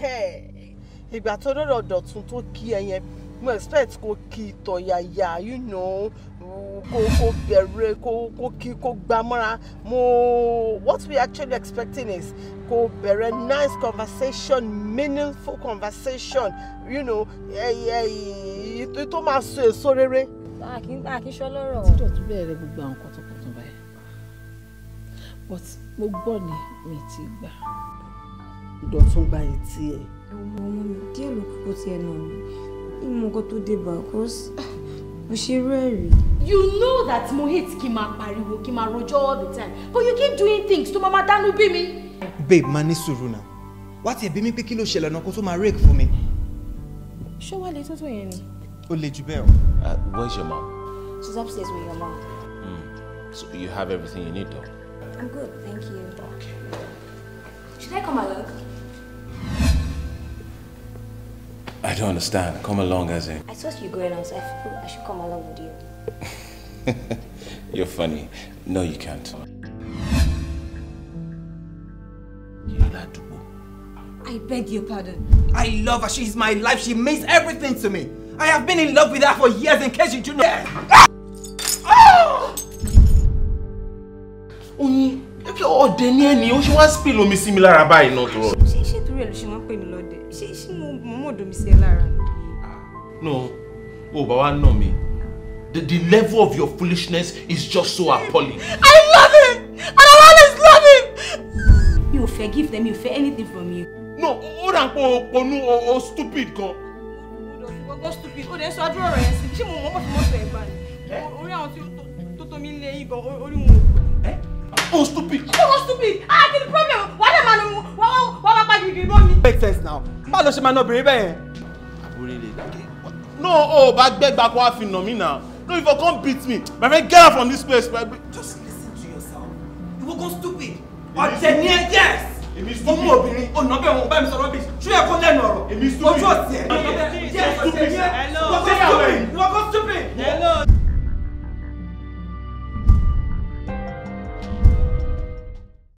Hey, ìgbà tó lọ́dọ̀ Dọ̀tun tó kí ẹ yẹn, mo expect kó kí tọ̀yàyà, you know, kó bẹ̀rẹ̀, kó kí, kó gbàmọ́ra. What we actually expecting is kó bẹ̀rẹ̀ nice conversation, meaningful conversation, you know, tó máa so èso rere. Kí ṣọ́ lọ́rọ̀. Tí Dọ̀tun bẹ̀rẹ̀ gbogbo àwọn kọ̀tọ̀kọ̀tọ̀ báyìí. But mo gbọ́ ni mi ti gbà. Dọ̀tun gba etí ẹ̀. Ọmọ mi díẹ̀ ló kúkú ti ẹnu mi. Ìmọ̀ nǹkan tó dé bá cause mo ṣe rẹ́rìí. You know that mo hate kí n máa pariwo, kí n máa rojọ́ all the time. But you keep doing things tó máa dánú bí mi. Babe, máa ní sùúrù náà. Wá tiẹ̀ bí mi pé kí ló ṣẹlẹ̀ náà kó tó máa rake fún mi. Ṣé wàá lè tó yẹn ni? Ó le jù bẹ́ẹ̀ o. Where's your mom? She's upstairs with your mom. So you have everything you need though? I'm good, thank you. Okay. Should I come along? I don't understand. Come along as in? I thought you were going out, so I feel I should come along with you. You're funny. No, you can't. I beg your pardon. I love her. She's my life. She means everything to me. I have been in love with her for years, in case you do not. Oyin, okay, ọdẹ ni ẹni, ó ṣe wá spill omi sí mi lára báyìí náà tó. Ṣé torí ẹ ló ṣe máa ń pè mí lọ́dẹ? Ṣé mo mọ̀ domi sí ẹ lára? No, oh, but wá nà mí. The level of your foolishness is just so appalling. I love him! And I always love him! You forgive them, you fear anything from you. No, ó dà pé o stupid gan. Go stupid. Oh, there's so I draw a recipe. Ṣé mo mọ̀ fi mọ́tò ẹ̀ gbà ni? Orí àwọn tí tó mi lé yín gan, orí wọn. Oh, stupid. Oh, stupid. Ah, the problem. Why the man? Why pa gidi mọ́ mi? Makes sense now. Báwo ló ṣe máa ná obìnrin bẹ́ẹ̀? No, oh, bá gbẹ́gbà kó wá fi nà mí now. No, if you come beat me, my friend, get out from this place. Just listen to yourself. You were going stupid. Ọ̀jẹ̀ ni ẹ, yes. Ọmọ obìnrin ọ̀nà bẹ́ẹ̀ wọn bá mi sọ̀rọ̀ bí ṣú yẹ kó lẹ́nu ọ̀rọ̀. Ojú ọ̀sẹ̀. Stupid.